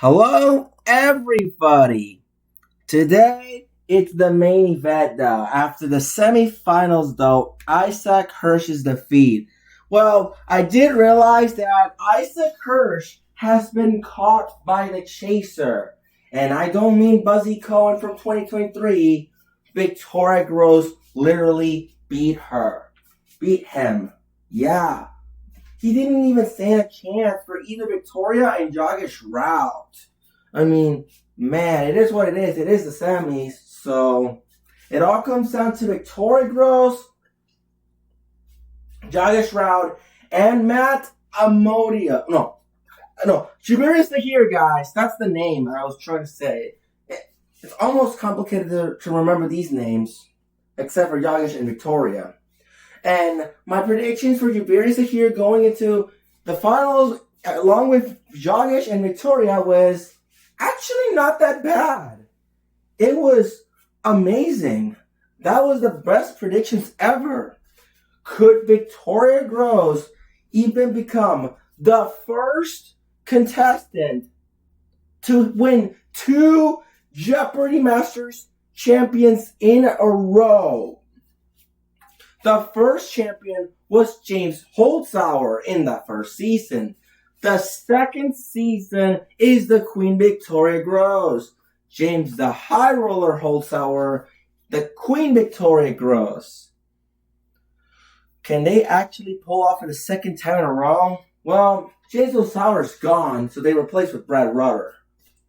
Hello, everybody. Today, it's the main event, though. After the semifinals, though, Isaac Hirsch's defeat. Well, I did realize that Isaac Hirsch has been caught by the chaser. And I don't mean Buzzy Cohen from 2023. Victoria Groce literally beat him. Yeah. He didn't even stand a chance for either Victoria and Yogesh Raut. I mean, man, it is what it is. It is the semis. So it all comes down to Victoria Groce, Yogesh Raut, and Matt Amodia. No. Juveria Zaheer, guys. That's the name I was trying to say. It's almost complicated to remember these names, except for Yogesh and Victoria. And my predictions for Juveria Zaheer going into the finals, along with Yogesh and Victoria, was actually not that bad. It was amazing. That was the best predictions ever. Could Victoria Groce even become the first contestant to win 2 Jeopardy Masters champions in a row? The first champion was James Holzhauer in the first season. The second season is the Queen Victoria Groce. James the High Roller Holzhauer, the Queen Victoria Groce. Can they actually pull off it a second time in a row? Well, James Holzhauer's gone, so they replaced with Brad Rutter.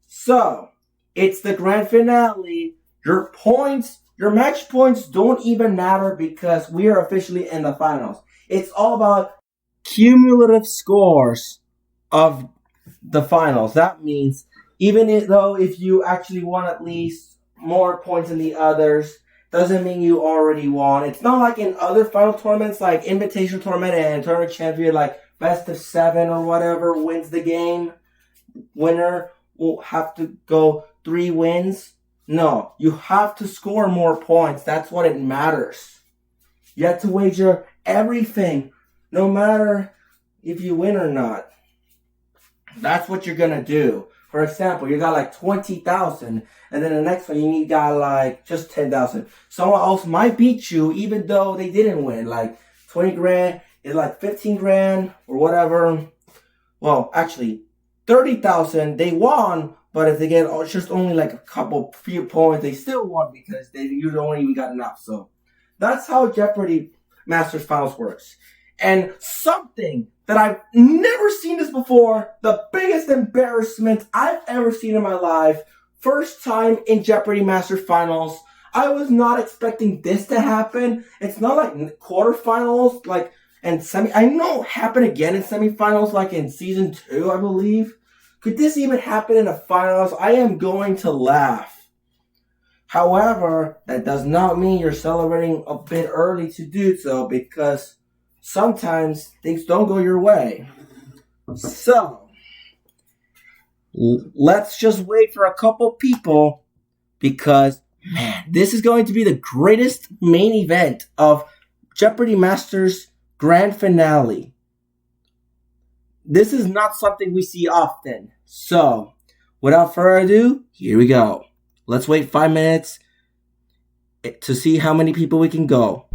So, it's the grand finale. Your match points don't even matter because we are officially in the finals. It's all about cumulative scores of the finals. That means even though if you actually won at least more points than the others, doesn't mean you already won. It's not like in other final tournaments like Invitational Tournament and Tournament Champion, like best of 7 or whatever wins the game. Winner will have to go 3 wins. No, you have to score more points. That's what it matters. You have to wager everything, no matter if you win or not. That's what you're going to do. For example, you got like 20,000, and then the next one you got like just 10,000. Someone else might beat you even though they didn't win. Like 20 grand is like 15 grand or whatever. Well, actually, 30,000, they won. But if they get just only like a few points, they still won because you don't even got enough. So that's how Jeopardy Masters Finals works. And something that I've never seen this before, the biggest embarrassment I've ever seen in my life, first time in Jeopardy Masters Finals. I was not expecting this to happen. It's not like quarterfinals, and I know it happened again in semifinals, like in season 2, I believe. Could this even happen in the finals? I am going to laugh. However, that does not mean you're celebrating a bit early to do so because sometimes things don't go your way. So, let's just wait for a couple people because, man, this is going to be the greatest main event of Jeopardy Masters Grand Finale. This is not something we see often. So, without further ado, here we go. Let's wait 5 minutes to see how many people we can go.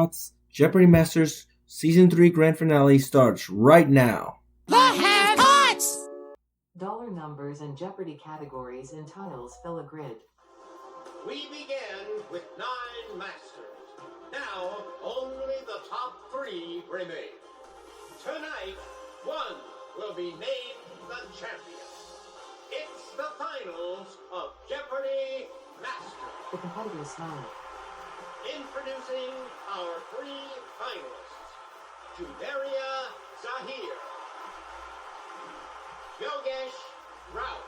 Raut's Jeopardy Masters Season 3 Grand Finale starts right now. The have-hots! Dollar numbers and Jeopardy categories in tiles fill a grid. We begin with 9 masters. Now, only the top 3 remain. Tonight, one will be named the champion. It's the Finals of Jeopardy Masters. The competitors smile. Introducing our 3 finalists. Juveria Zaheer. Yogesh, Raut.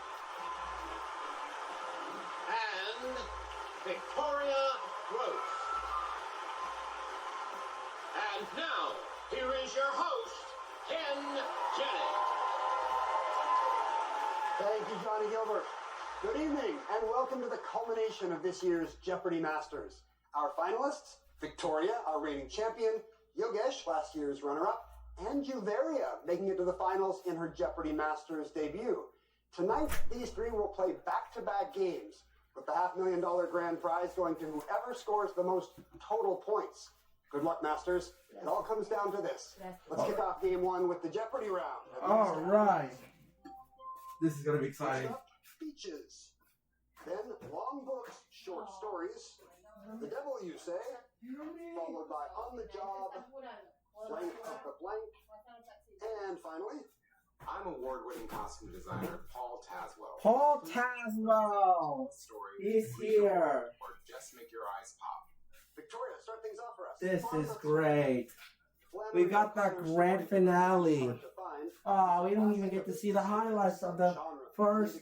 And Victoria Groce. And now, here is your host, Ken Jennings. Thank you, Johnny Gilbert. Good evening, and welcome to the culmination of this year's Jeopardy Masters. Our finalists, Victoria, our reigning champion, Yogesh, last year's runner-up, and Juveria, making it to the finals in her Jeopardy Masters debut. Tonight, these 3 will play back-to-back games, with the $500,000 grand prize going to whoever scores the most total points. Good luck, Masters. It all comes down to this. Let's kick off game 1 with the Jeopardy round. All right. This is going to be exciting. Speeches. Then long books, short stories. The Devil, You Say, followed by On the Job, Blank of the Blank, and finally, I'm award-winning costume designer Paul Tazwell. Paul Tazwell. He's here. Or just make your eyes pop. Victoria, start things off for us. This is great. We got the grand finale. Oh, we don't even get to see the highlights of the first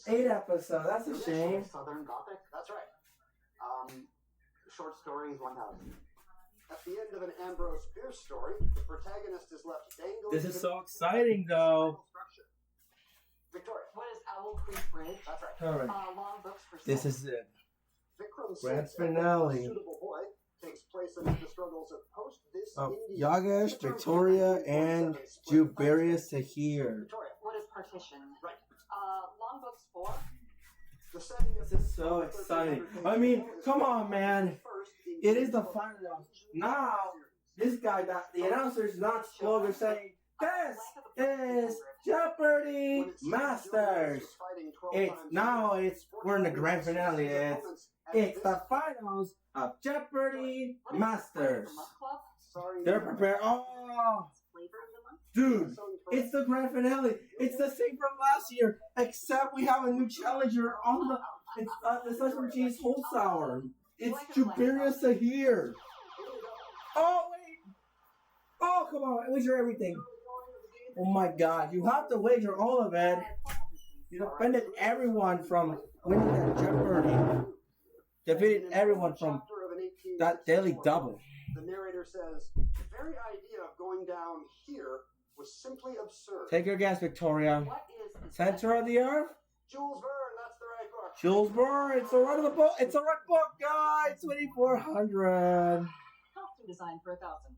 8 episodes. That's a shame. Southern Gothic? That's right. Short stories 1000. At the end of an Ambrose Bierce story, the protagonist is left dangling. This is so exciting, though. Victoria. What is Owl Creek Bridge? That's right. All right. Long books for This sale. is it. Vikram Grand Seth's finale. Suitable Boy takes place amid the struggles of post this Yogesh, Victoria, and Juveria Zaheer. Victoria. What is partition? Right. Long books for? The setting of This is so exciting. I mean, come on, man. It is the final. Now, this guy, the announcer is not slogan saying, "This is Jeopardy Masters." We're in the grand finale. It's the finals of Jeopardy Masters. They're prepared. Oh, dude, it's the grand finale. It's the same from last year, except we have a new challenger on the. It's like from James Holzhauer. It's Juveria Zaheer. Oh wait! Oh come on! Wager everything. Oh my God! You have to wager all of it. You defended everyone from winning that Jeopardy. Defeated everyone from that daily double. The narrator says, the very idea of going down here was simply absurd. Take your guess, Victoria. What is the Center of the Earth? Jules Verne, that's the right book. Jules Verne. It's the right of the book. It's the right book, guys. 2,400. costume design for 1,000?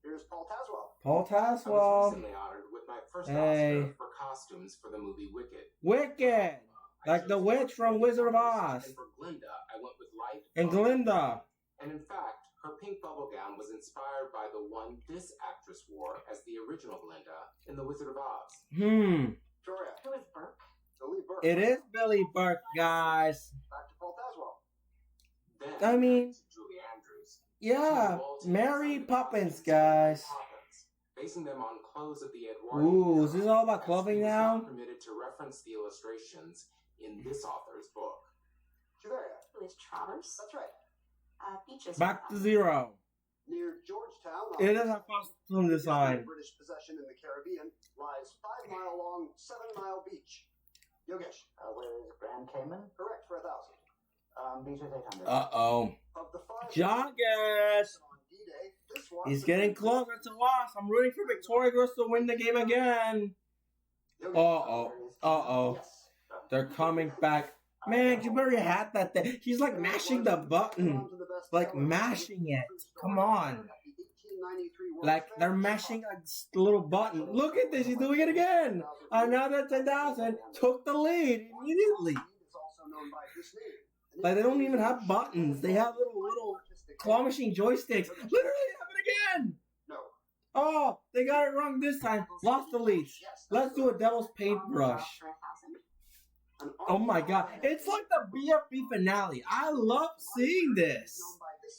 Here's Paul Tazwell. Paul I was Tazwell. recently honored with my first Hey. Oscar for costumes for the movie Wicked. Wicked. Like the witch from Wizard of Oz. And for Glinda, I went with light. And bubble. Glinda. And in fact, her pink bubble gown was inspired by the one this actress wore as the original Glinda in The Wizard of Oz. Victoria. Who is Burke? Billy Burke. It is Billy Burke, guys. Back to Paul Tazwell. Then I mean, Julie Andrews. Yeah, Mary Poppins, guys. Basing them on clothes of the Edward. Ooh, is this all about clothing now? Not permitted to reference the illustrations in this author's book. Juveria. Who is Travers? That's right. Beaches. Back to zero. Near Georgetown, It is a costume design. British possession in the Caribbean, lies 5-mile-long, 7-mile beach. Yogesh. Where is Grand Cayman? Correct for 1,000. Beaches 800. Uh-oh. Of the 5 Yogesh. on D-Day, this one. He's getting closer to us. I'm rooting for Victoria Groce to win the game again. Uh-oh. Uh-oh. Yes. They're coming back. Man, Juveria had that thing. She's like mashing the button. Like mashing it. Come on. Like they're mashing a little button. Look at this. He's doing it again. Another 10,000. Took the lead immediately. Like they don't even have buttons. They have little claw machine joysticks. Literally happened again. No. Oh, they got it wrong this time. Lost the lead. Let's do a devil's paintbrush. For 1,000. Oh my god. It's like the BFB finale. I love seeing this.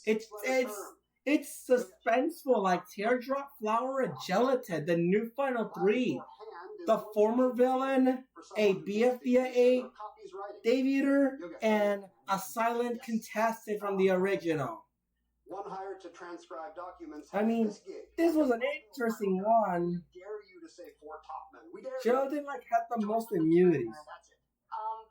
It's suspenseful like Teardrop, Flower, and Gelatin, the new Final 3. The former villain, a BFBA debuter, and a silent contestant from the original. One hired to transcribe documents. I mean, this was an interesting one. Dare you to say 4 top men? We dare you. Gelatin like had the most immunities. That's it.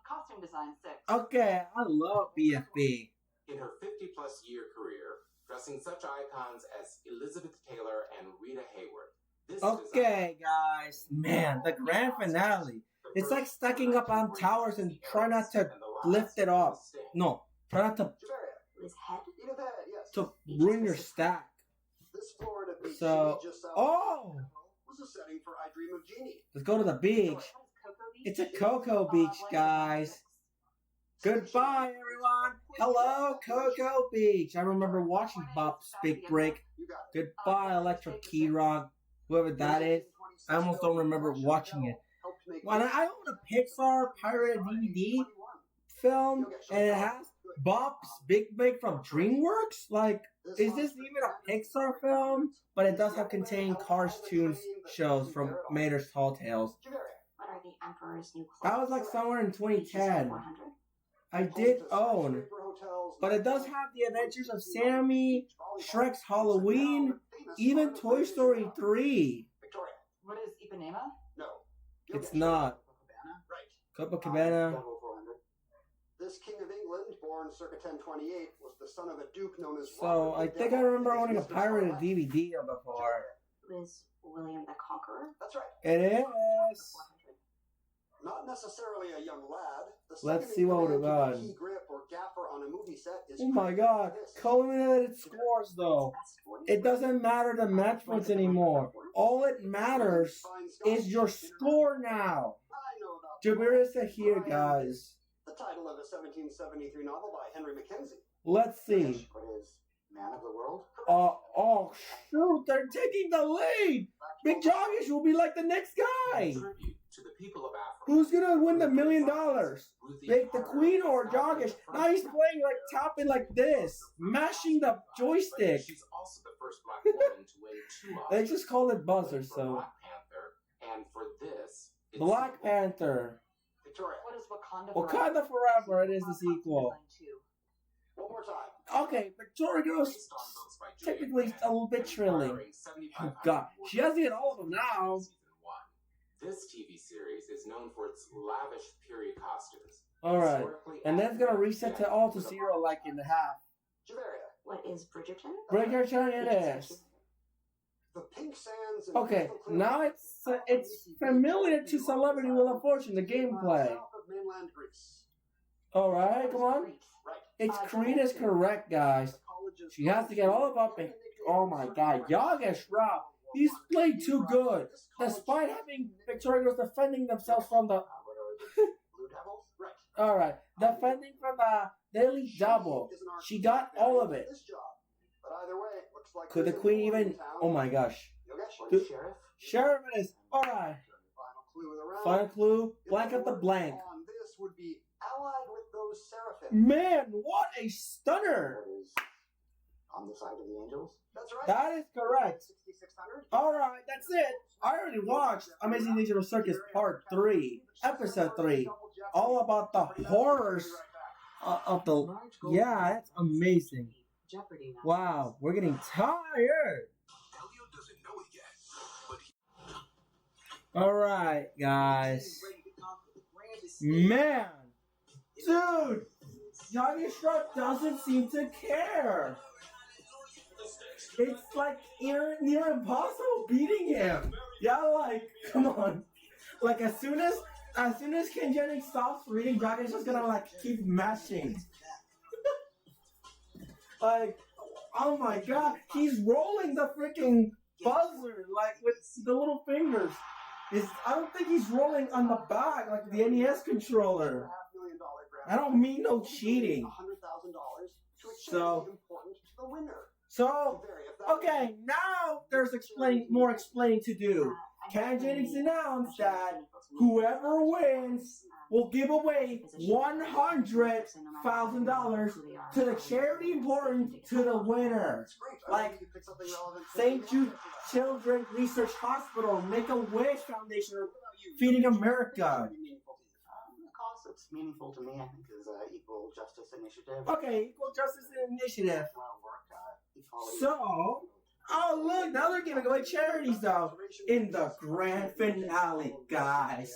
Costume design 6. Okay, I love BFB. In her 50-plus year career, dressing such icons as Elizabeth Taylor and Rita Hayworth. This Okay, guys. Man, the grand finale. It's like stacking up on towers and try not to lift it up. No, try not to Juveria. His head? Even that, yes. to ruin your stack. This Florida beach So, just south oh, was a setting for I Dream of Jeannie. let's go to the beach. What is Cocoa Beach? It's a Cocoa Beach, guys. Goodbye, everyone. Hello, Cocoa Beach. I remember watching Bob's Big Break. You got it. Goodbye, Electric Key Rock, whoever that is. I almost don't remember watching it. When I own a Pixar pirated DVD film, and it has Bob's Big Break from DreamWorks, like, is this even a Pixar film? But it does have contain cartoons shows from Mater's Tall Tales. Juveria. What are the Emperor's new clothes? That was like somewhere in 2010. 400. I did own, but it does have the Adventures of Sammy, Shrek's Halloween, even Toy Story 3. Victoria. What is Ipanema? No. It's not. Right. Copacabana. Double 400. This king of England, born circa 1028, was the son of a duke known as So Robert I the think I Devil. remember His owning a mistress pirated Raut. DVD before. Who is William the Conqueror? That's right. It is. 400. Not necessarily a young lad. The Let's second see what in we've command to got. be key grip or gaffer on a movie set is Oh my god. this. Culminated scores though. Best 40. It doesn't matter the match points anymore. All it matters Fine Scottish is your dinner. score now. I know about Juveria Zaheer, guys. the title of a 1773 novel by Henry Mackenzie. Let's see. What is Man of the World? Oh shoot, they're taking the lead. Big Yogesh will be like the next guy. Tribute to the people of Africa. Who's gonna win the $1 million? Ruthie Like the Carter Queen or is now Yogesh? the Now he's first playing like tapping like this, mashing the joystick. She's also the first black woman to win 2 Oscars. They just call it buzzer, for so Black Panther, and for this, it's Black sequel. Panther. Victoria. What is Wakanda Wakanda Forever. It is the sequel. One more time. Okay, Victoria Groce Based on books by Julia technically Grant, a little bit trilling. inspiring 7,500 Oh god, she has to get all of them now. Season 1. This TV series is known for its lavish period costumes. All right, Historically and that's gonna accurate reset to all to zero like in the half. Juveria. What is Bridgerton? Bridgerton it is. The Pink Sands. and Okay, Crystal Clear now it's familiar to Celebrity Wheel of Fortune, the gameplay. South of mainland Greece. All right, come on. Right. It's Crete is correct, guys. Colleges- She has to get all of up. And, oh my God, Yogesh Raut, he's played too good. Despite having Victoria Groce defending themselves from the. What are the Blue Devils? Right. All right, defending from the Daily Double. is an artist. She got all of it. This job. But either way, it looks like Could the there's a Queen war even? in town. Oh my gosh. Yogesh? Dude. Sheriff? Sheriff it is. All right. Final clue in the round. Final clue. If Blank the up the word blank. On this would be allied with those seraphim. Man, what a stunner! What is on the side of the angels? That's right. That is correct. 6600. All right, that's it. I already watched Amazing Digital Circus Part 3, Episode 3, all about the horrors of the. Large gold Yeah, that's amazing. Jeopardy now. Wow, we're getting tired. All right, guys. Man, dude, Yogesh Raut doesn't seem to care. It's like near impossible beating him. Yeah, like come on. Like as soon as Ken Jennings stops reading, Yogesh is gonna like keep mashing. Like, oh my God, he's rolling the freaking buzzer like with the little fingers. I don't think he's rolling on the back like the NES controller. $500,000 grant. I don't mean no cheating. $100,000 to So, important to the winner. so Juveria, if that okay, now there's more explaining to do. Ken Jennings announced that whoever wins will give away $100,000 to the charity important to the winner. That's great. Like you pick something relevant for St. the Jude audience. Children's Research Hospital, Make-A-Wish Foundation, or What about you? Feeding Yogesh? America. What would be meaningful to you? The cause that's meaningful to me, I think, is Equal Justice Initiative. Okay, Equal Justice Initiative. A lot of work, equality. So, oh look, now they're giving away charities though. In the grand finale, guys.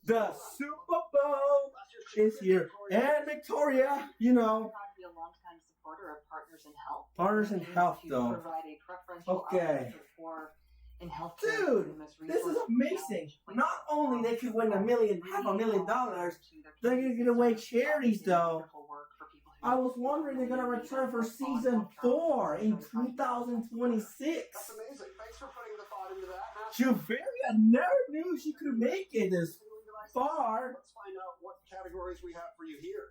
The Super Bowl is here. And Victoria, you know. Proud to be a longtime supporter of Partners in Health. Partners in Health, To though. provide a preferential Okay. outlet for the poor in health. Dude, this is amazing. Not only they could win $1 million, $500,000, they're gonna give away charities though. I was wondering they're gonna return for season 4 in 2026. That's amazing. Thanks for putting the thought into that. Juveria never knew she could make it this far. Let's find out what categories we have for you here.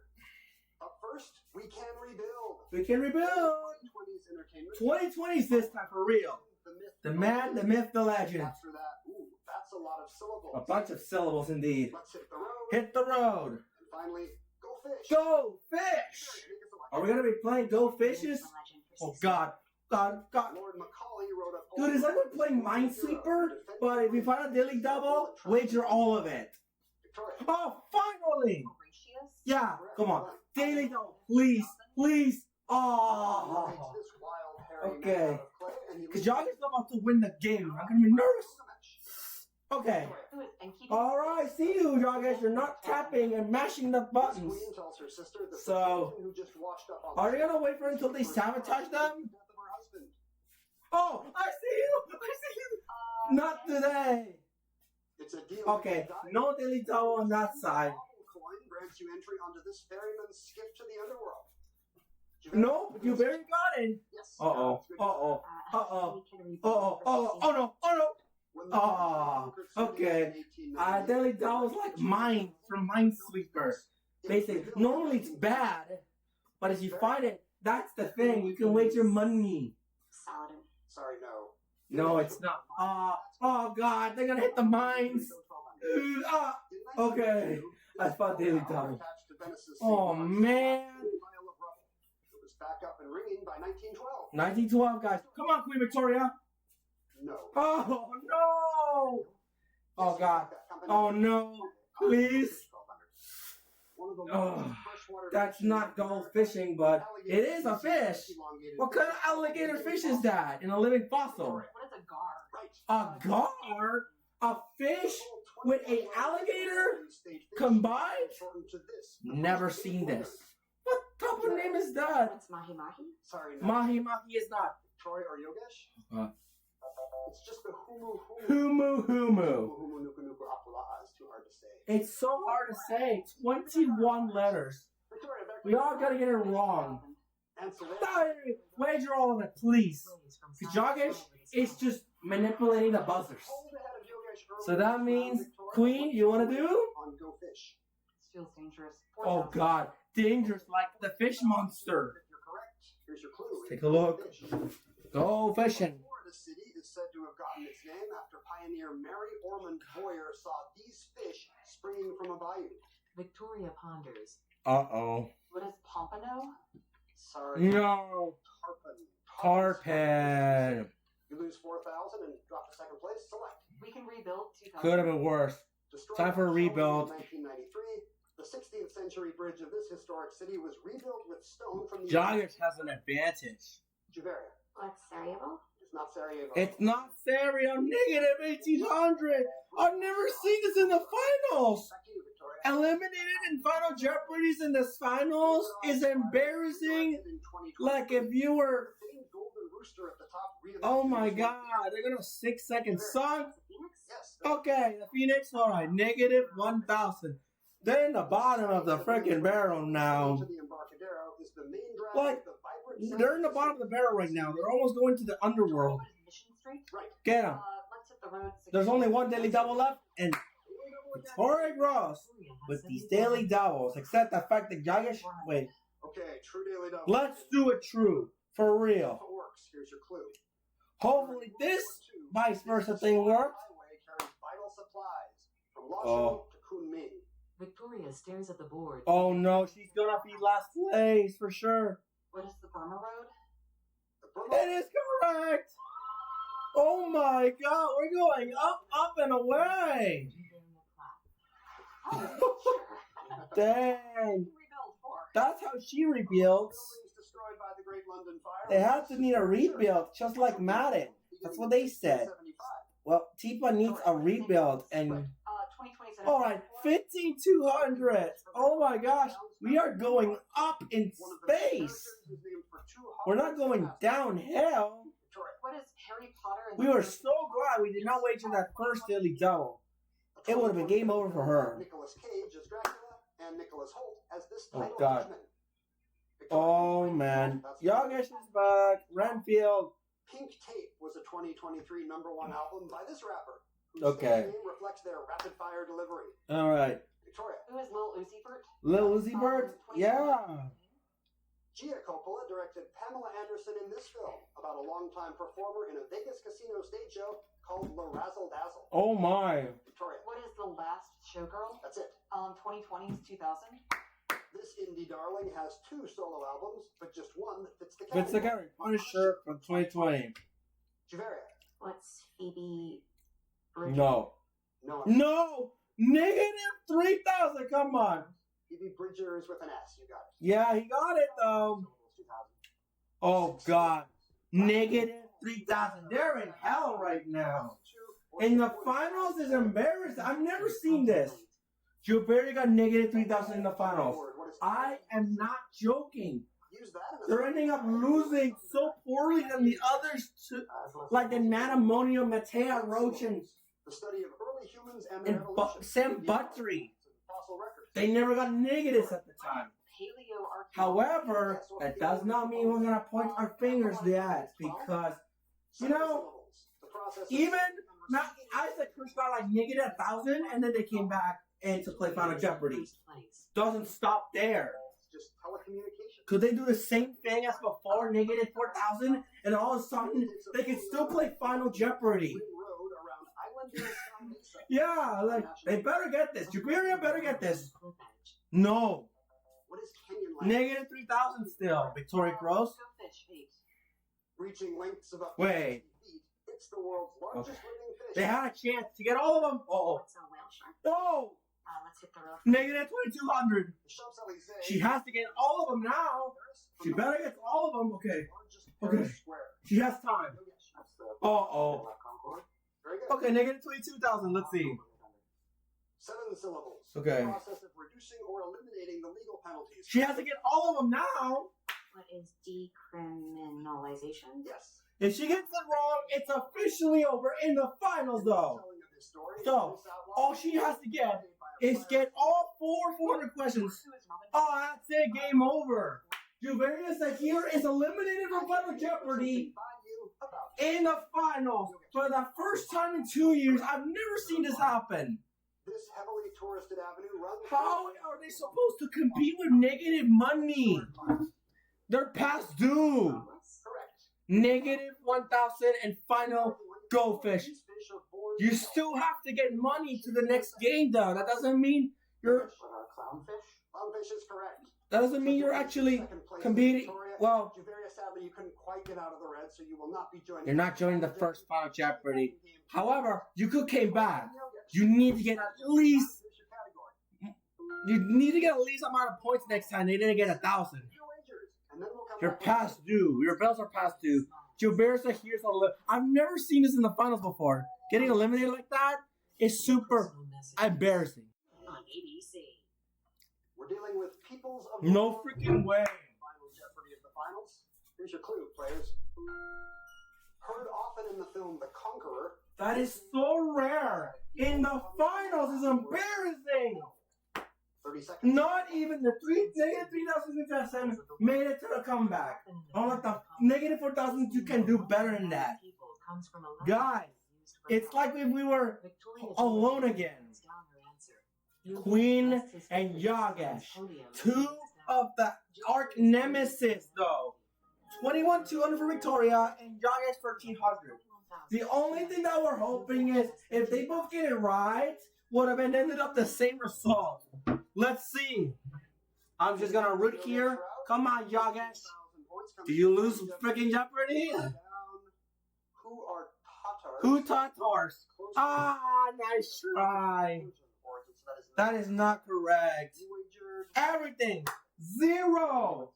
Up first, we can rebuild. We can rebuild. 2020's entertainment. 2020's this time for real. The myth. The man, the myth, the legend. After that, that's a lot of syllables. A bunch of syllables indeed. Let's hit the road. Hit the road. And finally, go fish. Go fish. Are we gonna be playing Go Fishes? Oh God, God, God. Lord Macaulay wrote a Dude, it's like we're playing Minesweeper, but if we find a daily double, wager all of it. Victoria. Oh, finally! Horatius? Yeah, come on. Daily double, please, please. Takes Oh, this wild, hairy man okay. out of clay, and he because y'all is about to win the game. I'm gonna be nervous. Okay. Alright, see you, Yogesh. You're not tapping and mashing the buttons. Queen tells her sister, the So, person who just washed up on are you gonna wait for until they sabotage them? the death of her husband. Oh, I see you! I see you! Not today! It's a deal. Okay, no daily double on that side. A coin grants you entry onto this ferryman's skiff to the underworld. Nope, you barely got it. Yes. Uh-oh, uh-oh, uh-oh, uh-oh, oh no, oh no! Oh, okay. Daily double is like mine from Minesweeper. Basically, normally it's bad, but if you find it, that's the thing. You can wager money. Saladin. Sorry, no. No, it's not. Oh God, they're gonna hit the mines. Okay. I thought daily double. Oh man. It was back up and ringing by 1912. 1912, guys. Come on, Queen Victoria. No. Oh no. Oh God. Oh no. Please. Oh, that's not gold fishing, but it is a fish. What kind of alligator fish is that in a living fossil? What is a gar? A gar? A fish with an alligator combined? Never seen this. What type of name is that? What's mahi mahi? Sorry, no. Mahi Mahi is not. Troy or Yogesh? It's just the humu humu. Humu Humu. Humu nuku nuku apula is too hard to say. It's so hard to say. 21 letters. Victoria, back to We all gotta get it wrong. Answer that. Wager all of it, please. Because Yogesh is just manipulating the buzzers. Hold ahead of Yogesh early. So that means, Queen, you wanna do? On Go Fish. This feels dangerous. Oh God, dangerous like the fish monster. If you're correct, here's your clue. Take a look. Fish. Go fishing. Florida City is said to have gotten its name after pioneer Mary Ormond Boyer saw these fish springing from a bayou. Victoria ponders. Uh-oh. What is pompano? Sorry. No. Tarpon. Tarpon. You lose 4,000 and drop to second place. Select. We can rebuild 2000. Could have been worse. Destroyed Time for a by Shelley rebuild. In 1993, the 16th century bridge of this historic city was rebuilt with stone from the Yogesh has an advantage. Juveria. Like Sarajevo? It's not Sarajevo. It's not Serio, negative 1800. I've never seen this in the finals. Back to you, Victoria. Eliminated in Final Jeopardy's in the finals is embarrassing. Like if you were, Sitting golden rooster at the top. oh my God, they're gonna have a 6-second song. Phoenix? Yes. Okay, the Phoenix, alright, negative 1,000. They're in the bottom of the freaking barrel now. To the Embarcadero is the main drag What? of the vibrant They're in the bottom of the barrel right now. They're almost going to the underworld. What is Mission Street? Right. Get them. Let's hit the road. There's only one daily double left, and Victoria Groce with these daily doubles, except the fact that Yogesh, wait, Okay, true daily double. Let's do it true. For If real. it works, here's your clue. Hopefully this vice versa thing works. Highway carries vital supplies from Oh. Lashu to Kunming. Victoria stares at the board. Oh no, she's gonna be last place for sure. What is the Burma Road? The Burma It is correct. Oh my god, we're going up, up and away. Oh, sure. Dang. Rebuild 4. That's how she rebuilds. buildings destroyed by the Great London Fire. They have to need a rebuild, just like Madden. That's what they said. Well, Tifa needs a rebuild, and 2027. alright, 15,200. Oh my gosh, we are going up in space. We're not going downhill. What is Harry Potter? And We were so glad we did not wager that first daily double. It would have been game over for her. Nicolas Cage as Dracula and Nicholas Hoult as this Oh, title God. henchman. Oh man, Yogesh is back. Renfield. Pink Tape was a 2023 #1 album by this rapper, whose Okay. stage name reflects their rapid-fire delivery. All right, Victoria. Who is Lil Uzi Vert? Lil Uzi Vert. Yeah. Gia Coppola directed Pamela Anderson in this film about a longtime performer in a Vegas casino stage show called La Razzle Dazzle. Oh my. Victoria. What is The Last Showgirl? That's it. 2020's 2000. This indie darling has 2 solo albums, but just one that fits the What's the category. guy? Punisher from 2020. Juveria. What's Phoebe Bridgers? No. No. No. Negative 3,000. Come on. Phoebe Bridgers with an S. You got it. Yeah, he got it though. Syllables, 2000. Oh God. Negative 3,000. They're in hell right now. In the finals is embarrassing. I've never seen this. Juveria got negative 3,000 in the finals. I am not joking. Use that in a They're ending up losing so poorly than the others, like in Matamonio, Matea, Roach, and the study of early humans and their And evolution. Sam Buttery. Fossil records. They never got negatives at the time. Paleo However, that does not mean we're gonna point our fingers yet, because you know, The process of- even not Isaac Chris got like negative 1,000, and then they came back and to play Final Jeopardy. First place. Doesn't stop there. It's just telecommunication. Could they do the same thing as before, negative 4,000, and all of a sudden they can still play Final Jeopardy? Green road around Island Mesa. Yeah, like they better get this. Juveria better get this. Cliff edge. No, What is Kenyan language? negative 3,000 still. Victoria Groce. Go fish 8. Reaching lengths of up to Wait. 60 feet. It's the world's largest living fish. They had a chance to get all of them. Oh, What's a whale shark? oh, Let's hit the road. negative 2,200. The Champs-Élysées. She has to get all of them now. She better get all of them. Okay, Largest Okay. Paris square. she has time. Yogesh. That's the Uh-oh. Concord. Very good. Okay, negative 22,000. Let's see. 7 syllables. Okay. The process of reducing or eliminating the legal penalties. She has to get all of them now. What is decriminalization? Yes. If she gets it wrong, it's officially over in the finals, though. Telling of this story, So, this outlaw all she has to get is get all 400 questions. Who is Robin? Oh, that's it. Game over. Juveria Zaheer is eliminated from Final Jeopardy in the finals for the first time in 2 years. I've never seen this happen. This heavily touristed avenue runs. How are they supposed to compete with negative money? They're past due. Correct. Negative 1,000 and final go fish. These fish are born You still have to get money to the next game, though. That doesn't mean you're. What are clownfish? Clownfish is correct. That doesn't mean you're actually Second place competing. Victoria. Well, Juveria, sadly, you couldn't quite get out of the red, so you will not be joining. you're not joining the first Final Jeopardy. However, you could came back. You need to get at least. Here's your category. You need to get at least amount of points next time. They didn't get 1,000. Your wagers, and then we'll come You're back with- past due. Your bells are past due. Juveria Zaheer's I've never seen this in the finals before. Getting eliminated like that is super Personal message. embarrassing. On ABC. We're dealing with peoples of No freaking way. Final Jeopardy of the finals. Here's your clue, players. Heard often in the film The Conqueror. That is so rare. In the finals is embarrassing. 30 seconds. Not even the negative 3,000 made it to the comeback. Oh, like the negative 4,000 you can do better than that. Guys, it's like if we were alone again. Queen and Yogesh, two of the arch nemesis, though. 21,200 for Victoria and Yogesh 1,300. The only thing that we're hoping is if they both get it right, would have ended up the same result. Let's see. I'm just gonna root here. Come on, Yogesh. Do you lose freaking Jeopardy? Who are Tatars? Who Tatars? Ah, nice try. That is not correct. Everything. 0.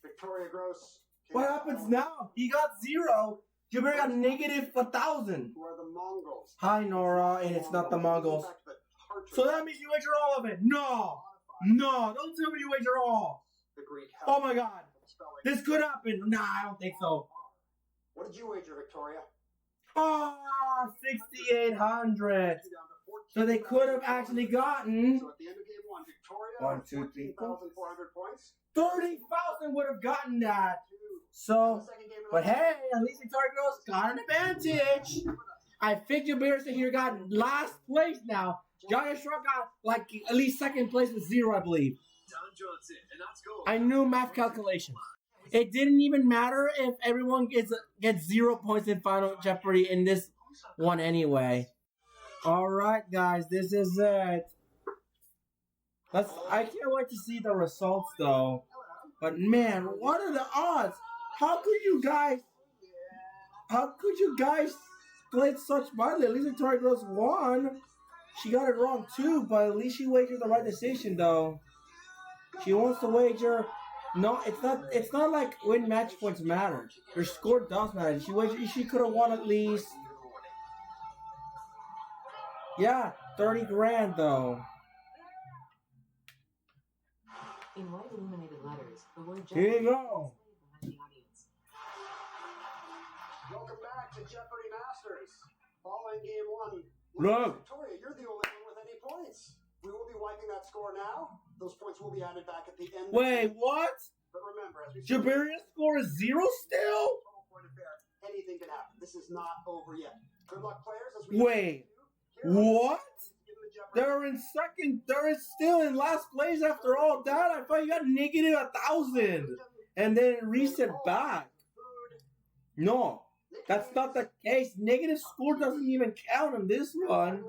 Victoria Groce. What happens now? He got 0. Juveria got negative 1,000. Who are the Mongols? Hi, Nora, and it's not the Mongols. So that means you wager all of it. No. No, don't tell me you wager all. The Greek. Oh my God. This could happen. Nah, I don't think so. What did you wager, Victoria? Oh, 6,800. So they could have actually gotten. So at the end of game 1, Victoria. 1, 2, 3, 4. 14,400 points. 30,000 would have gotten that. So, but hey, at least Victoria Groce got an advantage. I think Juveria Zaheer got last place now. Yogesh got like at least second place with 0, I believe. I knew math calculations. It didn't even matter if everyone gets 0 points in Final Jeopardy in this one anyway. All right, guys, this is it. I can't wait to see the results though. But man, what are the odds? How could you guys played such badly? At least Victoria Groce won. She got it wrong too, but at least she wagered the right decision though. She wants to wager. No, it's not like win match points matter. Her score does matter. She could have won at least. Yeah, 30 grand though. In white illuminated letters, the word Here you Jeopardy go. is displayed behind the audience. Welcome back to Jeopardy Masters. Following game 1. Look. Victoria, you're the only one with any points. We will be wiping that score now. Those points will be added back at the end. Wait, what? But remember, as we Juveria's score is 0 still? total point affair, anything can happen. This is not over yet. Good luck, players. As we Wait, what? They're in second. They're still in last place after all that. I thought you got negative 1,000 and then reset back. No, that's not the case. Negative score doesn't even count on this one.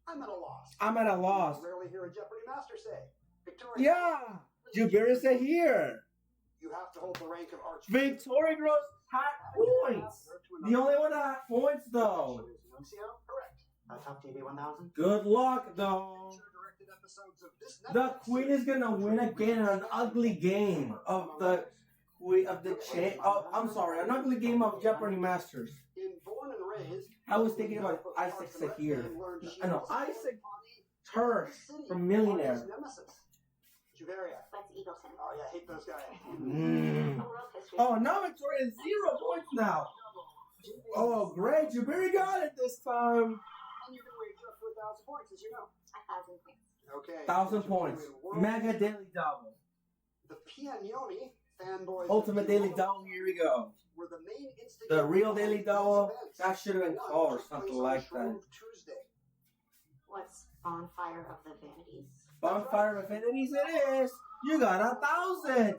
I'm at a loss. I'm at a loss. Rarely hear a Jeopardy master say, Victoria. Yeah, Juveria Zaheer. You have to hold the rank of arch. Victoria Groce had points. The only one that had points though. Correct. Top TV 1000. Good luck though. The queen is gonna win again in an ugly game of the an ugly game of Jeopardy Masters. In Born and Raised, I was thinking about Isaac Zaheer. I know Isaac Hirsch from Millionaire. Juveria. That's Eagleton. Oh yeah, I hate those guys. A world history. Oh, now Victoria is 0 points now. Oh, great! Juveria got it this time. And you can wager up to 1,000 points, as you know. 1,000 points. Okay. 1,000 points. Mega Daily Double. The Piagnoni fanboys. Ultimate Daily Double. Here we go. Were the main instigators. The real Daily of Double. these events. That should have been One called or took something place on like Shrove that. Tuesday. What's Bonfire of the Vanities? Bonfire of Affinities it is. You got 1,000.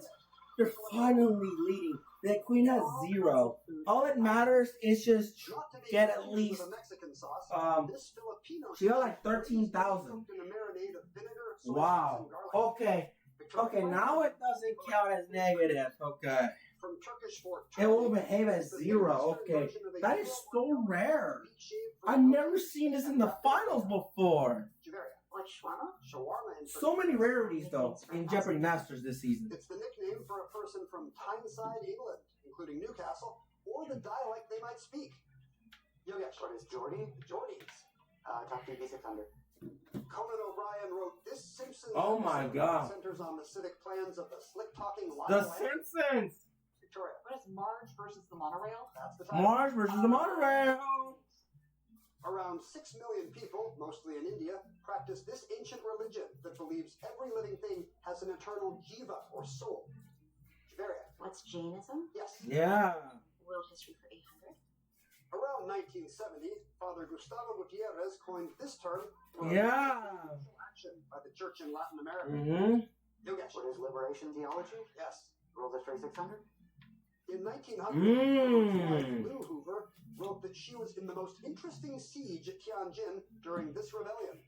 You're finally leading. The queen has 0. All that matters is just Not to be get at confused with least. a Mexican sauce. This Filipino She got sauce like 13,000. cooked in a marinade of vinegar, soy sauce, Wow. and garlic. Okay. Okay, now it doesn't count as negative. Okay. From Turkish for It will behave as 0. Okay. That is so rare. I've never seen this in the finals before. Juveria. What, shawarma? Shawarma in So many rarities, though, in Jeopardy Masters this season. It's the nickname for a person from Tyneside, England, including Newcastle, or the dialect they might speak. Yogesh. What is Geordie? Geordies. Top TV 600. Conan O'Brien wrote this Simpsons Oh my episode God. centers on the civic plans of the slick-talking The Lionel Simpsons. Victoria. What is Marge versus the monorail? That's the title. Mars versus the monorail. Around 6 million people, mostly in India, practice this ancient religion that believes every living thing has an eternal jiva, or soul. Juveria. What's Jainism? Yes. Yeah. World history for 800. Around 1970, Father Gustavo Gutierrez coined this term for Yeah. action by the church in Latin America. Mm-hmm. Yogesh. What is liberation theology? Yes. World History 600? In 1900, Mm. Lou Hoover wrote that she was in the most interesting siege at Tianjin during this rebellion.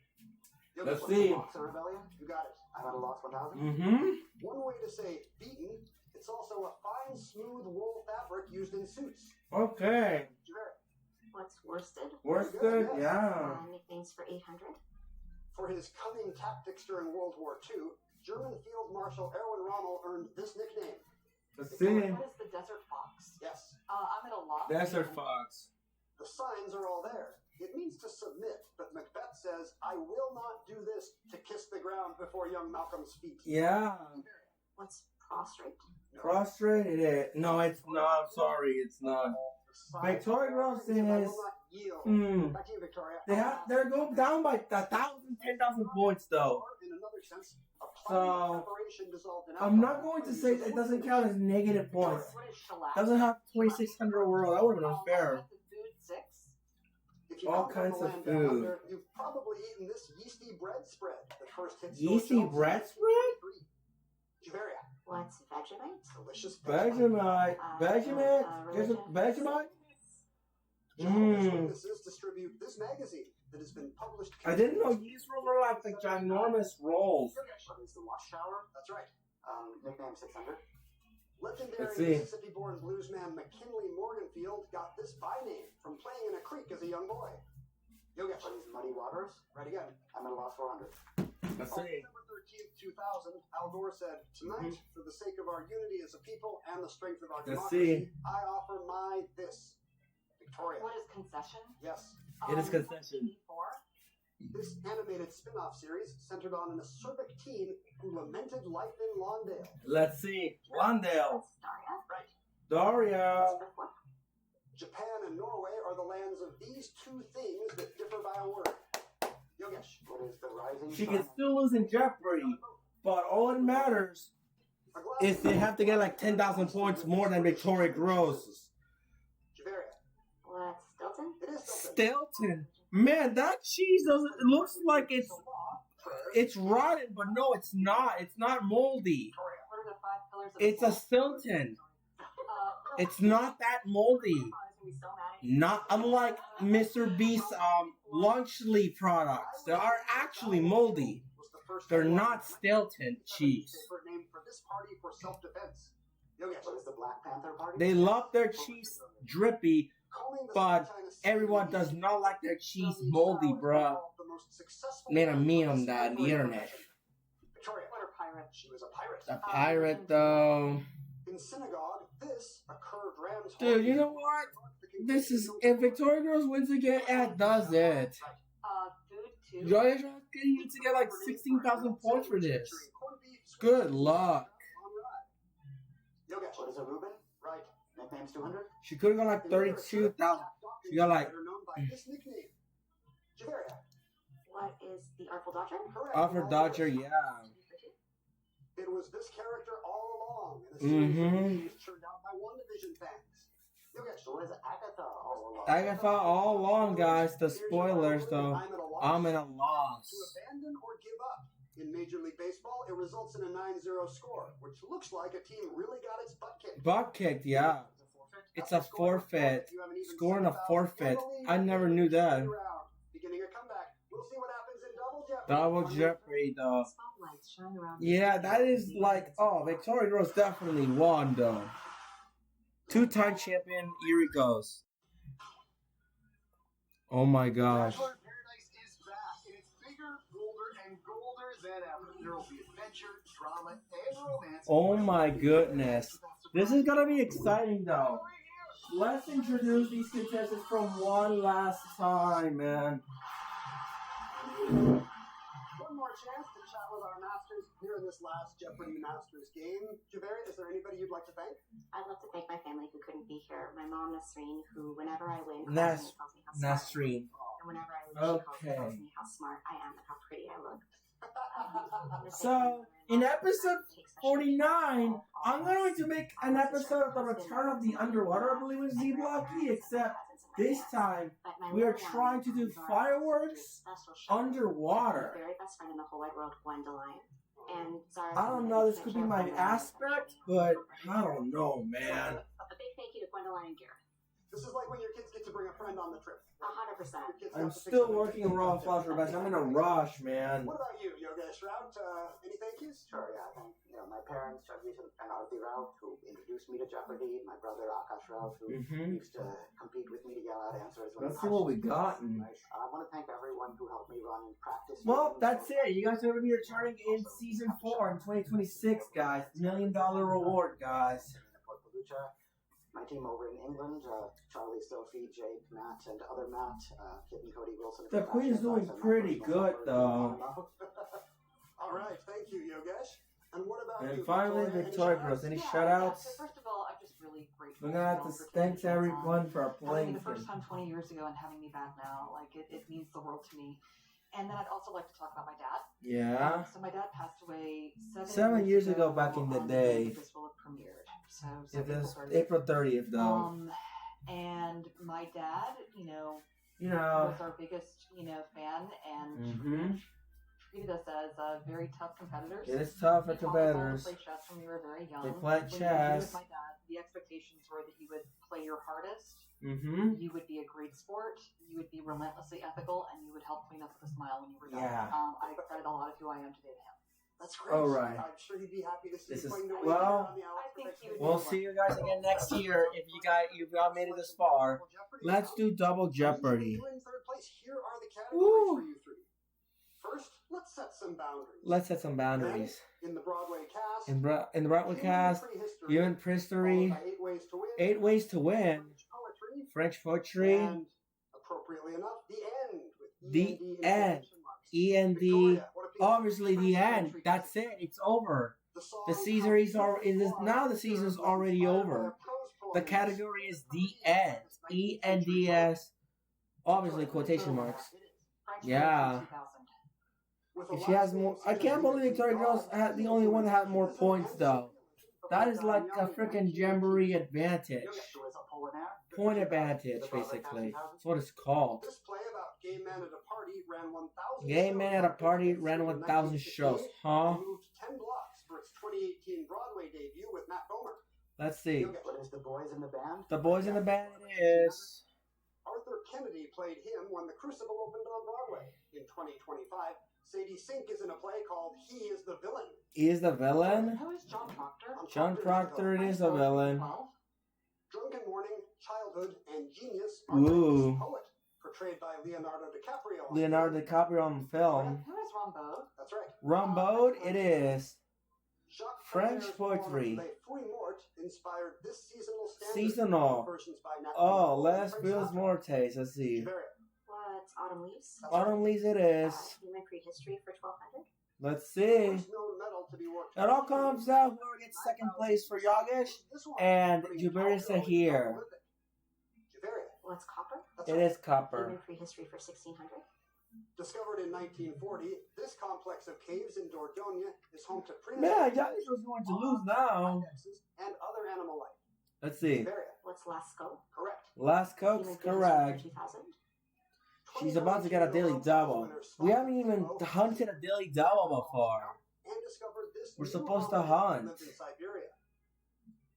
Yogesh, Let's what's see. the Boxer Rebellion? You got it. I'm at a loss 1000? Mm-hmm. One way to say beaten, it's also a fine, smooth wool fabric used in suits. Okay. Juveria. What's worsted? Worsted, yeah. Nicknames for 800. For his cunning tactics during World War II, German Field Marshal Erwin Rommel earned this nickname. Let's see. What is the desert fox? Yes. I'm at a loss. Desert Fox. The signs are all there. It means to submit, but Macbeth says, I will not do this to kiss the ground before young Malcolm's feet. Yeah. What's prostrate? Prostrate it is. No, it's not. I'm sorry, it's not. Victoria Groce I will is. not yield. Back to you, Victoria. They're going down by 1,000, 10,000 points though. In another sense, a So, plan of preparation dissolved in I'm not alcohol. going to say it doesn't count as negative points. What is shellac? Doesn't have 2,600 world. That would have been unfair. That's a food 6. If you All come from kinds the of land down food. under, you've probably eaten this yeasty bread spread that first hit Yeasty bread spread? Juveria. What's Vegemite? Delicious Vegemite. Vegemite? There's a Vegemite? Jehovah's Mmm. Witnesses distribute this magazine that has been published. I didn't know yeast rolls were like ginormous rolls. What is the wash shower? That's right. Nickname 600? Legendary Let's see. Mississippi-born bluesman McKinley Morganfield got this by name from playing in a creek as a young boy. Yogesh. What is Muddy Waters? Right again. I'm at a loss 400. Let's On see. December 13th, 2000, Al Gore said, Tonight, for the sake of our unity as a people and the strength of our Let's democracy, see. I offer my this. Victoria. What is concession? Yes. It is concession. TV4. This animated spin-off series centered on an acerbic teen who lamented life in Lawndale. Let's see. Londale. What's Daria? Right. Daria. What's Brooklyn? Japan and Norway are the lands of these two things that differ by a word. Yogesh. What is the rising She sun? can still lose in Jeopardy, but all that matters A glass is they have to get like 10,000 points more than Victoria Groce. Juveria. What's Stilton? It is Stilton. Stilton. Man, that cheese doesn't. It looks like it's rotten, but no, it's not. It's not moldy. What are the 5 pillars of It's a success? Stilton. Uh, It's not that moldy. I'm gonna be so mad at you. Not unlike Mr. Beast's Lunchly products. They are actually moldy. Was the first They're one. not Stilton cheese. Paper named for this party for self-defense. Yogesh. What is the Black Panther Party? They love their cheese drippy, Calling the but Sunshine a everyone series, does not like their cheese some moldy, scholars bruh. call it the most successful Made a film meme of on that on the slavery internet. profession. Victoria. What are pirates? She was a pirate. The pirate, though. In synagogue, this, a curved ram's Dude, horn, you know what? the This is. If Victoria Groce wins again, that does it. Food 2. Joyesh needs to get like 16,000 points for this. Good luck. Yogesh. What is a Reuben? Right. Nickname's 200? She could have got like 32,000. She got like. They're known by this nickname. Juveria. What is the Artful Dodger? Correct. Offer Dodger, yeah. It was this character all along in a series of games churned out by One Division fans. Yogesh. So what is Agatha all along? Agatha all along, guys. The spoilers, though. I'm at a To loss. abandon or give up. In Major League Baseball, it results in a 9-0 score, which looks like a team really got its butt kicked. Butt kicked, yeah. It's a forfeit. Scoring a forfeit. I never knew that. Beginning a comeback. We'll see what happens in Double Jeopardy. Double Jeopardy, though. Spotlights shine around. Yeah, that is like, oh, Victoria Groce definitely won, though. 2-time champion, here he goes. Oh my gosh. Bachelor in Paradise is back, and it's bigger, bolder, and golder than ever. There will be adventure, drama, and romance. Oh my goodness. This is gonna be exciting, though. Let's introduce these contestants from one last time, man. One more chance to chat with our masters here in this last Jeopardy Masters game. Juveria, is there anybody you'd like to thank? I'd love to thank my family who couldn't be here. My mom, Nasreen, who whenever I win, Nas- calls me how smart I am. Nasreen. And whenever I lose, she Okay. tells me how smart I am and how pretty I look. So, in episode 49, I'm going to make an episode of The Return of the Underwater, I believe it's Z-Blocky, except this time we are trying to do fireworks My underwater. very best friend in the whole wide world, Gwendolyn. And Zara. I don't know, this could be my aspect, but I don't know, man. A big thank you to Gwendolyn and Gareth. This is like when your kids get to bring a friend on the trip. 100%. I'm still working on Raw and Flash Rebecca. I'm in a rush, man. What about you, Yogesh? Raut, any thank yous? Sure, yeah. Thank my parents, Yogesh and Arti Raut, who introduced me to Jeopardy. My brother Akash Raut, who used to compete with me to yell out answers. Let's see what we got. I want to thank everyone who helped me run and practice. Well, that's it. You guys are going to be returning in Season 4 in 2026, guys. $1 million reward, guys. My team over in England, Charlie, Sophie, Jake, Matt, and other Matt, Kit and Cody Wilson. The Queen's doing pretty good, though. All right, thank you, Yogesh. And what about you? And finally, Victoria Groce. Any shout-outs? So first of all, I'm just really grateful. We're going to have to thank everyone for playing. The first time 20 years ago and having me back now, like it means the world to me. And then I'd also like to talk about my dad. Yeah. So my dad passed away 7 years ago back in the day. This will have premiered. So it was April 30th, though. And my dad, was our biggest, fan and treated us as very tough competitors. It is tough for competitors. We played chess when we were very young. They play chess. With my dad, the expectations were that you would play your hardest. You would be a great sport. You would be relentlessly ethical, and you would help clean up with a smile when you were done. Yeah. I credit a lot of who I am today to him. That's great. All right. I'm sure he'd be happy to see This you is playing the well. on the Alex I think Trebek you We'll see you guys again next year if you've all made it this far. Let's do Double Jeopardy. You're in third place. Here are the categories Woo. for you three. First, let's set some boundaries. Let's set some boundaries. Then, in the Broadway cast, In the Broadway cast, human history, followed by 8 Ways to Win, 8 Ways to Win, poetry, French poetry, and appropriately enough, the end with the END end, END. Victoria, what a piece of Obviously, the end. That's it. It's over. song The season is now. The season's already over. The category is the end. ENDS. Obviously, quotation marks. Yeah. If she has more, I can't believe Victoria Groce had the only one that had more points though. That is like a freaking Jamboree advantage. Point advantage, basically. That's what it's called. This play about gay men at a party ran 1,000 Gay men at a party ran 1,000 shows, huh? It moved 10 blocks for its 2018 Broadway debut with Matt Bomer. Let's see. What is The Boys in the Band? The Boys in the Band is. Arthur Kennedy played him when The Crucible opened on Broadway. In 2025, Sadie Sink is in a play called He is the Villain. He is the villain? Who is John Proctor? John Proctor is the villain. Drunken Morning, Childhood, and Genius Ooh. are poet, portrayed by Leonardo DiCaprio. Leonardo DiCaprio on film. Who is Rambaud? That's right. Rambaud, it is. Jacques French Prévert poetry. Les Fouilles Mortes inspired this seasonal standard. Seasonal. Versions by Nat Oh, King Les Cole and Fils Frank Mortes. Let's see. Juveria. What's Autumn Leaves? Autumn Leaves it is. Human prehistory for 1200. Let's see. First known medal to be worked. It all comes out whoever gets second place for Yogesh and Juveria Zaheer. Juveria. What's copper? That's It right. is Human copper. prehistory for 1600. Discovered in 1940, this complex of caves in Dordogne is home to Man, Yogesh was going to lose now. and other animal life. Let's see. Juveria. What's Lascaux? Correct. Last Coke's Human prehistory correct. for 2000. She's about to get a daily double. We haven't even hunted a daily double before. And discovered this We're new supposed to hominid hunt. lived in Siberia.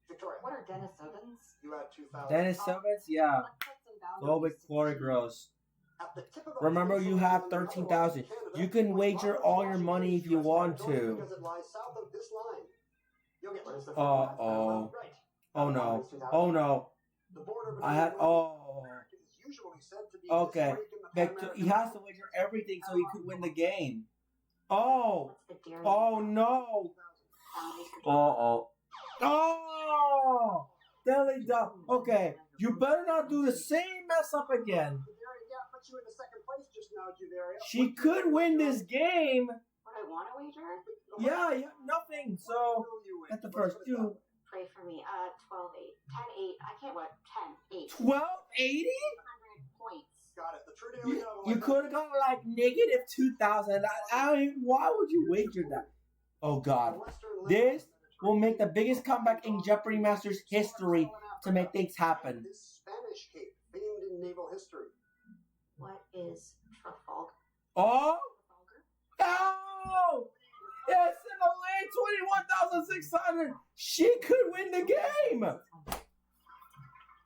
Victoria. What are Denisovans? You had 2,000. Dennis Silvans, yeah. Let's put some boundaries. Go Victoria Groce. At the tip of a Remember, you have peninsula in 13,000. Canada, You can wager all your money if you want to. Because it lies south of this line. You'll get What is the Uh-oh. right. Oh no. Oh no. The border between I had. North Oh. America is usually said to be Okay. this break in the Pan Victor, American he has to wager everything so he could win the game. Oh. What's the Darien? Oh no. Boundaries for Oh. Oh. Daily double. Okay. You better not do the same mess up again. Juveria put you into second place just now, Juveria. She could win this game. What I want to wager? Yeah, nothing. So at the first two. Pray for me. 12-8. 10-8. I can't what? 10-8. 1280? 100 points. Got it. The true daily double. You could have gone like negative 2,000. I mean, why would you wager that? Oh God. This will make the biggest comeback in Jeopardy Masters history to make things happen. This Spanish cape, famed in naval history. What is Trafalgar? Oh! Trafalgar? Oh! Yes, in 21,600. She could win the game.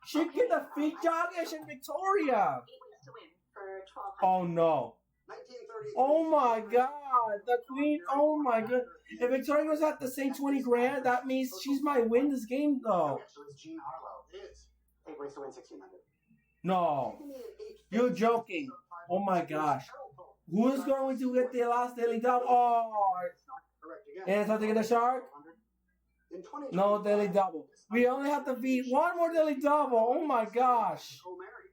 She could defeat Yogesh and Victoria. 8 ways to win for 1,200. Oh no. 1930. Oh my god. The queen. Oh my god. If Victoria was at the same 20 grand, that means she's might win this game though. So it's Jean Harlow. It is. 8 ways to win 1,600. No. You're joking. Oh my gosh. Who's going to get the last daily double? Oh. Correct again. And it's not to get a shark? In 2020, No daily double. We only have to beat one more daily double. Oh my gosh. Co-married.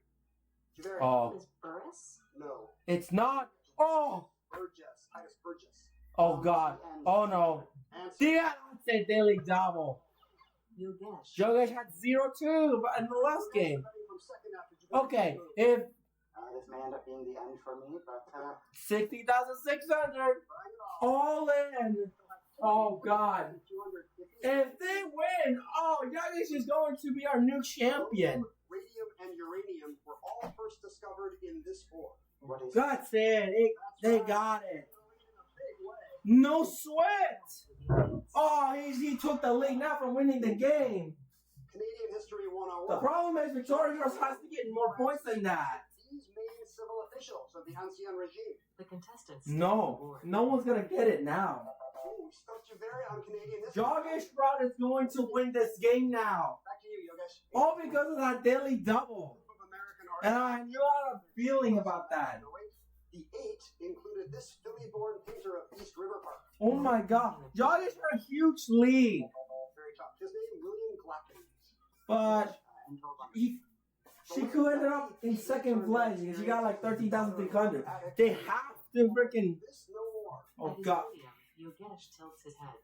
Juveria. Oh. Is Burris? No. It's not. Oh. Burgess. Titus Burgess. Oh god. Oh no. Answer. Yeah, that's a daily double. Yogesh. Yogesh had 0-2 but in the last game. From second after Juveria. Okay, if This may end up being the end for me, but 60,600 all in. Oh god. If they win, oh Yogesh is going to be our new champion. Radium and uranium were all first discovered in this ore. what is That's it. They got it. No sweat. Oh, he took the lead now from winning the game. Canadian History 101. The problem is Victoria Groce has to get more points than that. These main civil officials of the Ancien regime. The contestants. No one's gonna get it now. Oh, we stumped Juveria on Canadian History. Jogish Raut is going to win this game now. Back to you, Yogesh. All because of that daily double. Of American art. And I knew I had a feeling about that. The 8 included this Philly-born painter of East River Park. Oh my god. Jogish had a huge lead. Very tough. His name, William Glacken. But she could end up in second place because she got like 13,300. They have to freaking. This no more. Oh At his god. podium, Yogesh tilts his head.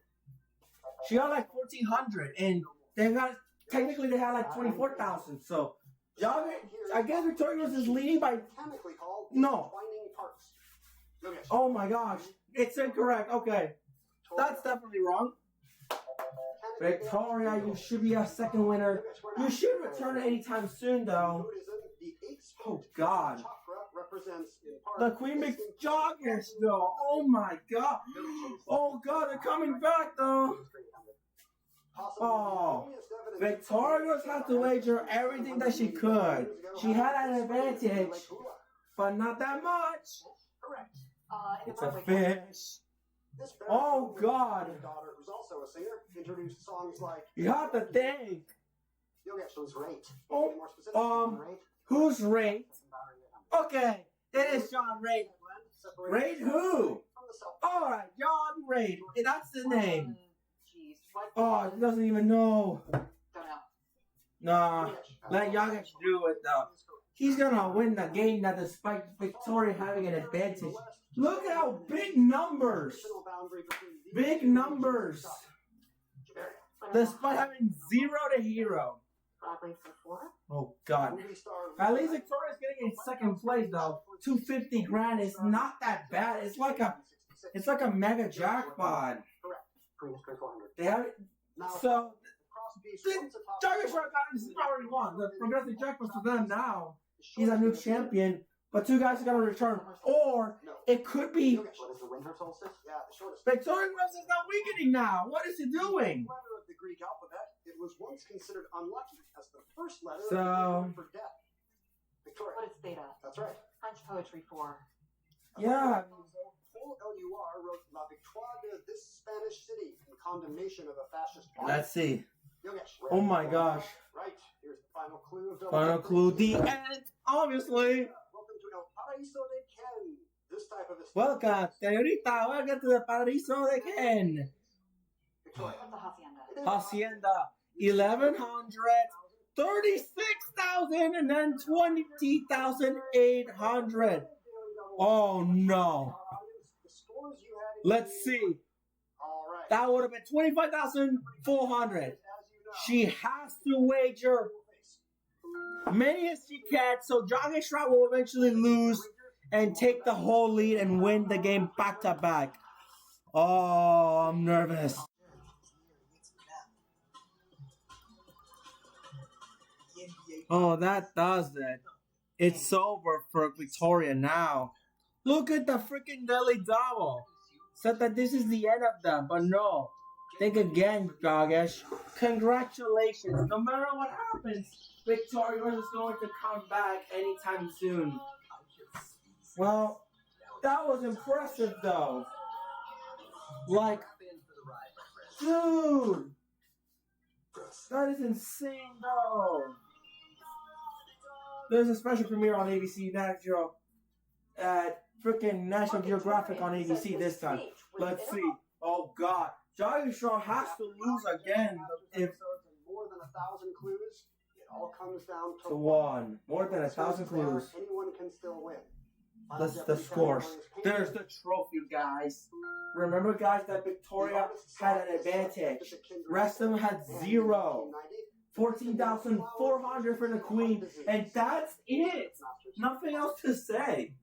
She got like 1,400 and they got technically they had like 24,000. So Yogesh, I guess Victoria Groce is leading by. Chemically called No. twining parts. Yogesh. Oh my gosh, it's incorrect. Okay, that's definitely wrong. Victoria, you should be our second winner. You should return anytime soon, though. The 8 Oh God. chakra represents in part The Queen makes joggers, though. Oh my God. Oh God, they're coming back, though. Oh, Victoria Groce had to wager everything that she could. She had an advantage, but not that much. Correct. It's a fish. This Oh, God. daughter, who's also a singer, introduced songs like You have to think. Yogesh. Who's rate? Any more specific? Rate? Who's Ray? Okay, it is John Ray. Ray who? From the South. Alright, John Ray. That's the name. Jeez, what? Oh, he doesn't even know. Don't know. Nah, let Yogesh do it though. He's gonna win the game that despite Victoria having an advantage. Look at how big numbers. Big numbers. Despite having 0 to hero. Robbery for 4? Oh god. At least Victoria's getting in second place though. 250 grand is not that bad. It's like a mega jackpot. Previous 400. They have it. So The Yogesh got already won. The progressive jackpot for them now. He's a new champion. But 2 guys are gonna return. Or it could be What is the winter solstice? Yeah, the shortest. Victoria Groce is not weakening now. What is he doing? Letter of the Greek alphabet. It was once considered unlucky as the first letter So- for death. Victoria. What is theta? That's right. French poetry 4. Yeah. Paul L.U.R. wrote La Victoire de this Spanish city in condemnation of a fascist party. Let's see. Yogesh. Oh my gosh. Right. Here's the final clue of Final clue. The end. Obviously. Welcome to El Paraíso de Ken. This type of estate. Welcome, señorita. Welcome to the Paradiso de Ken. Victoria. What's a hacienda? Hacienda. 1,100. 36,000 and then 20,800. Oh no. The scores you had. Let's see. All right. That would have been 25,400. She has to wager many as she can, so Yogesh Raut will eventually lose and take the whole lead and win the game back to back. Oh, I'm nervous. Oh, that does it. It's over for Victoria now. Look at the freaking daily double. Said that this is the end of them, but no. Think again, Yogesh. Congratulations. No matter what happens, Victoria is going to come back anytime soon. Well, that was impressive, though. Like, dude, that is insane, though. There's a special premiere on ABC National at freaking National Geographic on ABC this time. Let's see. Oh God, Yogesh Raut has to lose again if more than 1,000 clues. It all comes down to one. More than 1,000 clues. Anyone can still win. That's the scores. There's the trophy, guys. Remember, guys, that Victoria had an advantage. Rest of them had 0. 14,400 for the queen, and that's it. Nothing else to say.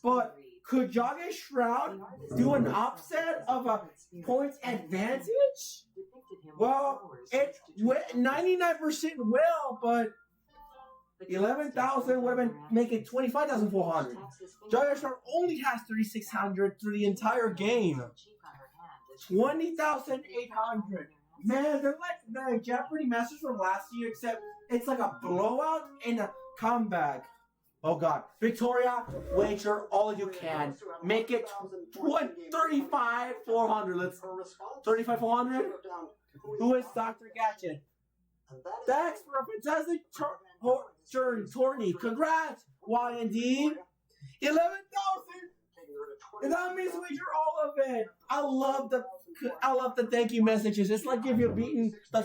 But could Yogesh Raut do an upset of a points advantage? Well, it 99% will, but 11,000 would have been making 25,400. Yogesh Raut only has 3,600 through the entire game. 20,800. Man, they're like the Jeopardy Masters from last year, except it's like a blowout and a comeback. Oh God, Victoria, wager all you can. Make it 35,400. Let's 35,400. Who is Dr. Gadget? Thanks for a fantastic tourney. Congrats, Y&D. 11,000. And that means wager all of it. I love the thank you messages. It's like if you're beating the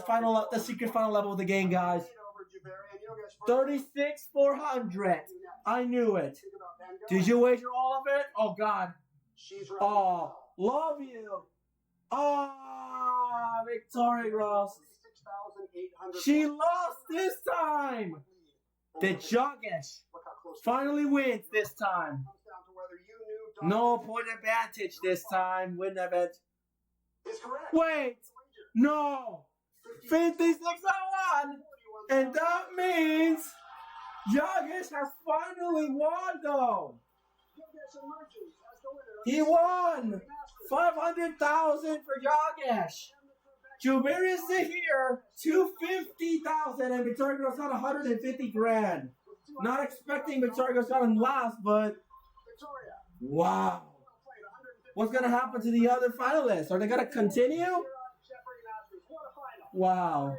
secret final level of the game, guys. 36,400. I knew it. Did you wager all of it? Oh God. Oh, love you. Oh, Victoria Groce. She lost this time. The Yogesh finally wins this time. No point advantage this time. Win event. Wait. No. 56-1. And that means Yogesh has finally won, though. He won 500,000 for Yogesh. Juveria Zaheer 250,000, and Victoria Groce got 150 grand. Not expecting Victoria Groce got in last, but wow. What's gonna happen to the other finalists? Are they gonna continue? Wow.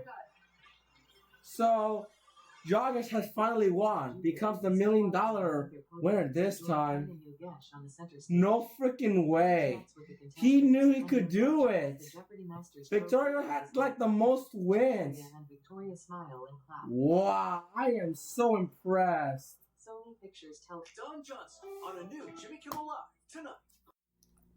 So Yogesh has finally won. Becomes the $1 million winner this time. No freaking way. He knew he could do it. Victoria had like the most wins. Wow, I am so impressed. Sony Pictures tell Don Johnson on a new Jimmy Kimmel Live tonight.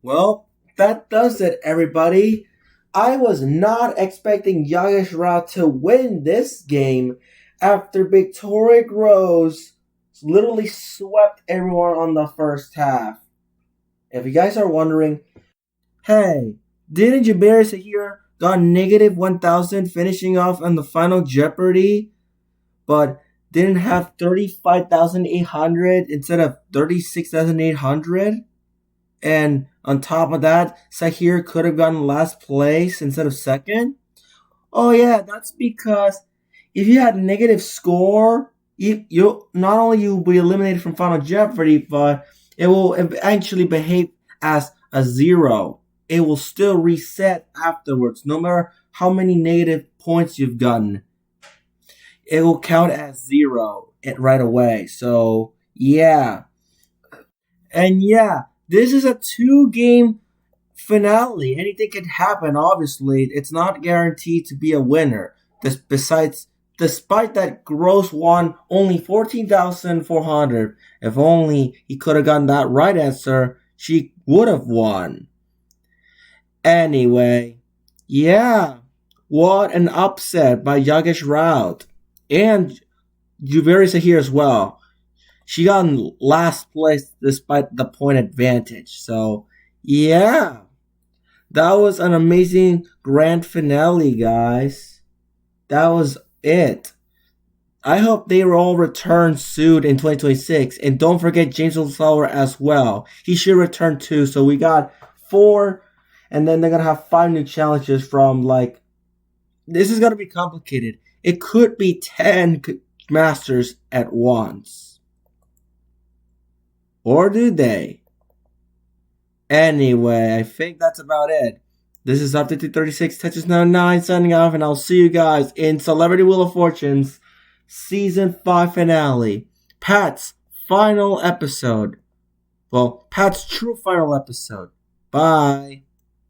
Well, that does it, everybody. I was not expecting Yogesh Raut to win this game after Victoria Groce literally swept everyone on the first half. If you guys are wondering, hey, didn't Juveria Zaheer got negative 1,000 finishing off on the Final Jeopardy, but didn't have 35,800 instead of 36,800? And on top of that, Zaheer could have gotten last place instead of second? Oh yeah, that's because if you had a negative score, you not only you'll be eliminated from Final Jeopardy, but it will eventually behave as a 0. It will still reset afterwards, no matter how many negative points you've gotten. It will count as 0 right away. So yeah, and yeah, this is a 2-game finale. Anything can happen. Obviously, it's not guaranteed to be a winner. Despite that, Groce won only 14,400. If only he could have gotten that right answer, she would have won. Anyway, yeah, what an upset by Yogesh Raut and Juveria Zaheer as well. She got in last place despite the point advantage. So, yeah, that was an amazing grand finale, guys. That was it. I hope they will all return soon in 2026. And don't forget James Holzhauer as well. He should return too. So we got 4. And then they're going to have 5 new challenges from, like... This is going to be complicated. It could be 10 masters at once. Or do they? Anyway, I think that's about it. This is Up to 236, Tetris 99 signing off, and I'll see you guys in Celebrity Wheel of Fortune's Season 5 finale. Pat's final episode. Well, Pat's true final episode. Bye.